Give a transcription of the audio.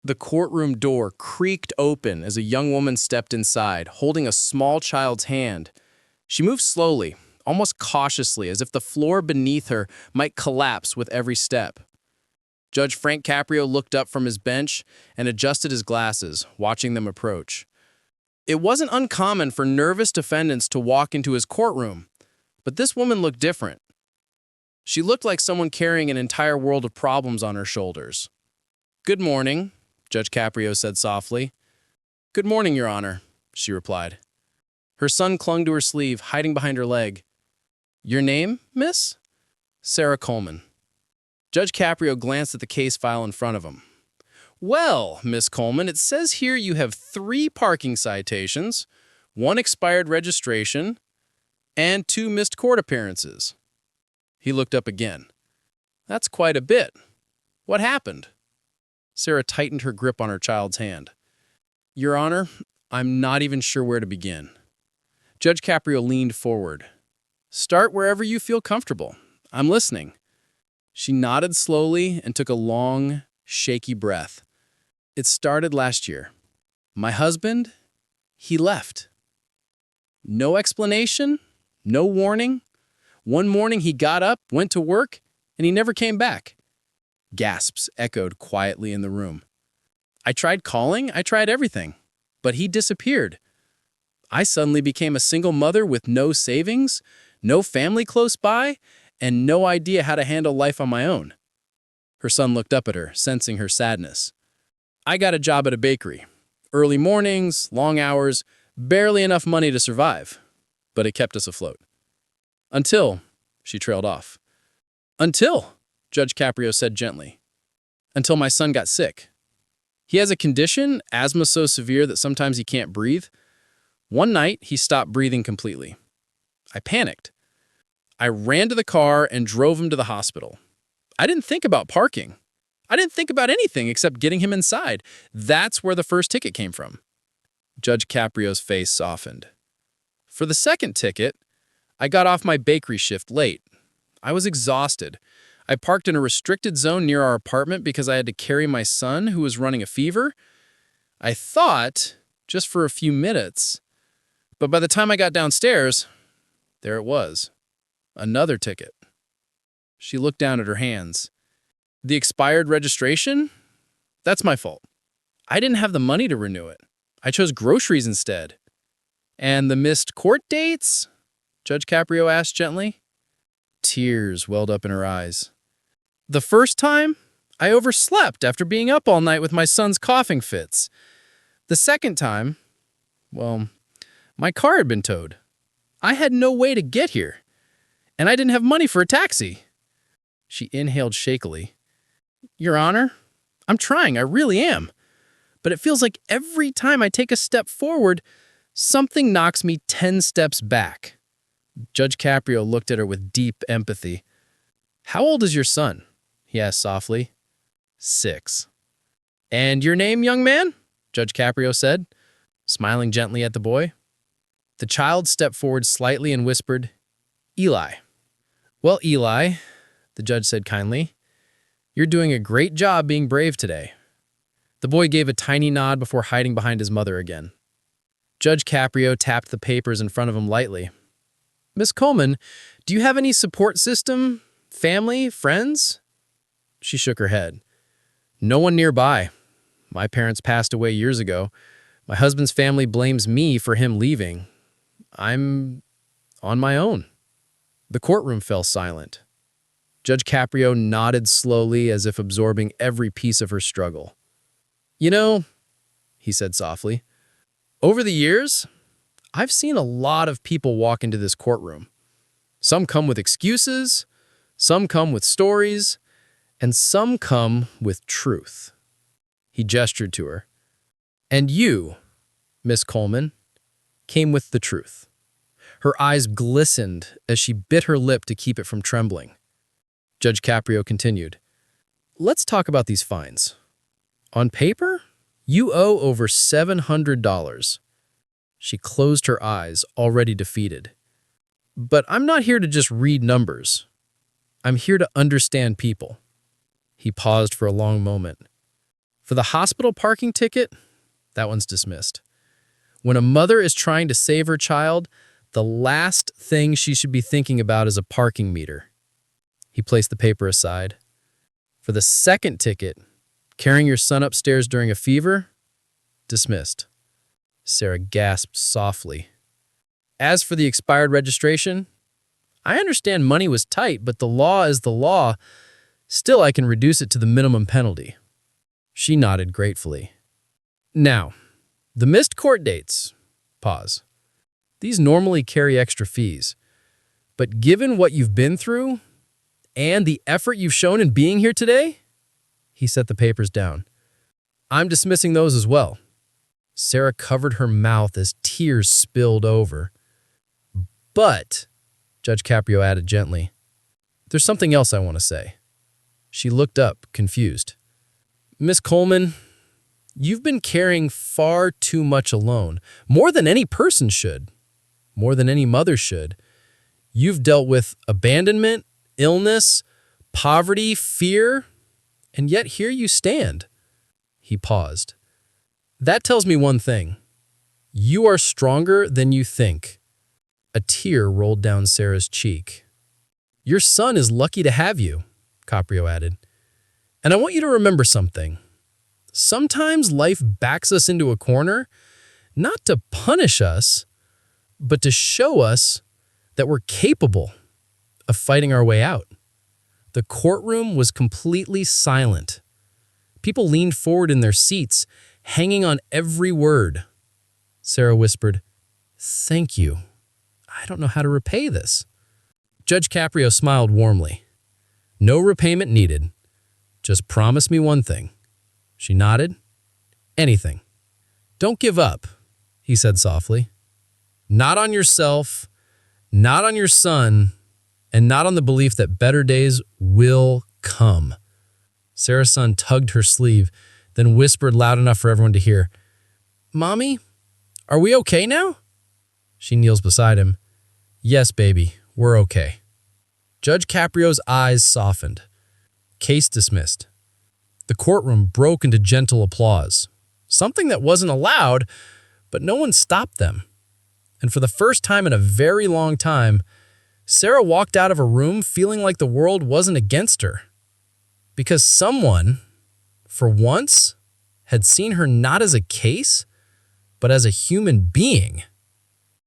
The courtroom door creaked open as a young woman stepped inside, holding a small child's hand. She moved slowly, almost cautiously, as if the floor beneath her might collapse with every step. Judge Frank Caprio looked up from his bench and adjusted his glasses, watching them approach. It wasn't uncommon for nervous defendants to walk into his courtroom, but this woman looked different. She looked like someone carrying an entire world of problems on her shoulders. "Good morning," Judge Caprio said softly. "Good morning, Your Honor," she replied. Her son clung to her sleeve, hiding behind her leg. "Your name, miss?" "Sarah Coleman." Judge Caprio glanced at the case file in front of him. "Well, Miss Coleman, it says here you have 3 parking citations, 1 expired registration, and 2 missed court appearances." He looked up again. "That's quite a bit. What happened?" Sarah tightened her grip on her child's hand. "Your Honor, I'm not even sure where to begin." Judge Caprio leaned forward. "Start wherever you feel comfortable. I'm listening." She nodded slowly and took a long, shaky breath. "It started last year. My husband, he left. No explanation, no warning. One morning he got up, went to work, and he never came back." Gasps echoed quietly in the room. "I tried calling, I tried everything, but he disappeared. I suddenly became a single mother with no savings, no family close by, and no idea how to handle life on my own." Her son looked up at her, sensing her sadness. "I got a job at a bakery. Early mornings, long hours, barely enough money to survive. But it kept us afloat. Until," she trailed off. "Until," Judge Caprio said gently. "Until my son got sick. He has a condition, asthma so severe that sometimes he can't breathe. One night, he stopped breathing completely. I panicked. I ran to the car and drove him to the hospital. I didn't think about parking. I didn't think about anything except getting him inside. That's where the first ticket came from." Judge Caprio's face softened. "For the second ticket, I got off my bakery shift late. I was exhausted. I parked in a restricted zone near our apartment because I had to carry my son who was running a fever. I thought, just for a few minutes, but by the time I got downstairs, there it was. Another ticket." She looked down at her hands. "The expired registration? That's my fault. I didn't have the money to renew it. I chose groceries instead." "And the missed court dates?" Judge Caprio asked gently. Tears welled up in her eyes. "The first time, I overslept after being up all night with my son's coughing fits. The second time, well, my car had been towed. I had no way to get here, and I didn't have money for a taxi." She inhaled shakily. "Your Honor, I'm trying, I really am. But it feels like every time I take a step forward, something knocks me 10 steps back." Judge Caprio looked at her with deep empathy. "How old is your son?" he asked softly. 6. "And your name, young man?" Judge Caprio said, smiling gently at the boy. The child stepped forward slightly and whispered, "Eli." "Well, Eli," the judge said kindly, "you're doing a great job being brave today." The boy gave a tiny nod before hiding behind his mother again. Judge Caprio tapped the papers in front of him lightly. "Miss Coleman, do you have any support system? Family? Friends?" She shook her head. "No one nearby. My parents passed away years ago. My husband's family blames me for him leaving. I'm on my own." The courtroom fell silent. Judge Caprio nodded slowly as if absorbing every piece of her struggle. "You know," he said softly, "over the years, I've seen a lot of people walk into this courtroom. Some come with excuses, some come with stories, and some come with truth." He gestured to her. "And you, Miss Coleman, came with the truth." Her eyes glistened as she bit her lip to keep it from trembling. Judge Caprio continued, "Let's talk about these fines. On paper, you owe over $700. She closed her eyes, already defeated. "But I'm not here to just read numbers. I'm here to understand people." He paused for a long moment. For the hospital parking ticket, that one's dismissed. When a mother is trying to save her child, the last thing she should be thinking about is a parking meter. He placed the paper aside. For the second ticket, carrying your son upstairs during a fever, dismissed. Sarah gasped softly. As for the expired registration, I understand money was tight, but the law is the law. Still, I can reduce it to the minimum penalty. She nodded gratefully. Now, the missed court dates. Pause. These normally carry extra fees. But given what you've been through and the effort you've shown in being here today, he set the papers down. I'm dismissing those as well. Sarah covered her mouth as tears spilled over. But, Judge Caprio added gently, there's something else I want to say. She looked up, confused. Miss Coleman, you've been carrying far too much alone, more than any person should, more than any mother should. You've dealt with abandonment, illness, poverty, fear, and yet here you stand. He paused. That tells me one thing. You are stronger than you think. A tear rolled down Sarah's cheek. Your son is lucky to have you, Caprio added. And I want you to remember something. Sometimes life backs us into a corner, not to punish us, but to show us that we're capable of fighting our way out. The courtroom was completely silent. People leaned forward in their seats, hanging on every word. Sarah whispered, "Thank you. I don't know how to repay this." Judge Caprio smiled warmly. No repayment needed. Just promise me one thing. She nodded. Anything. Don't give up, he said softly. Not on yourself, not on your son, and not on the belief that better days will come. Sarah's son tugged her sleeve, then whispered loud enough for everyone to hear, Mommy, are we okay now? She kneels beside him. Yes, baby, we're okay. Judge Caprio's eyes softened. Case dismissed. The courtroom broke into gentle applause, something that wasn't allowed, but no one stopped them. And for the first time in a very long time, Sarah walked out of a room feeling like the world wasn't against her. Because someone, for once, had seen her not as a case, but as a human being.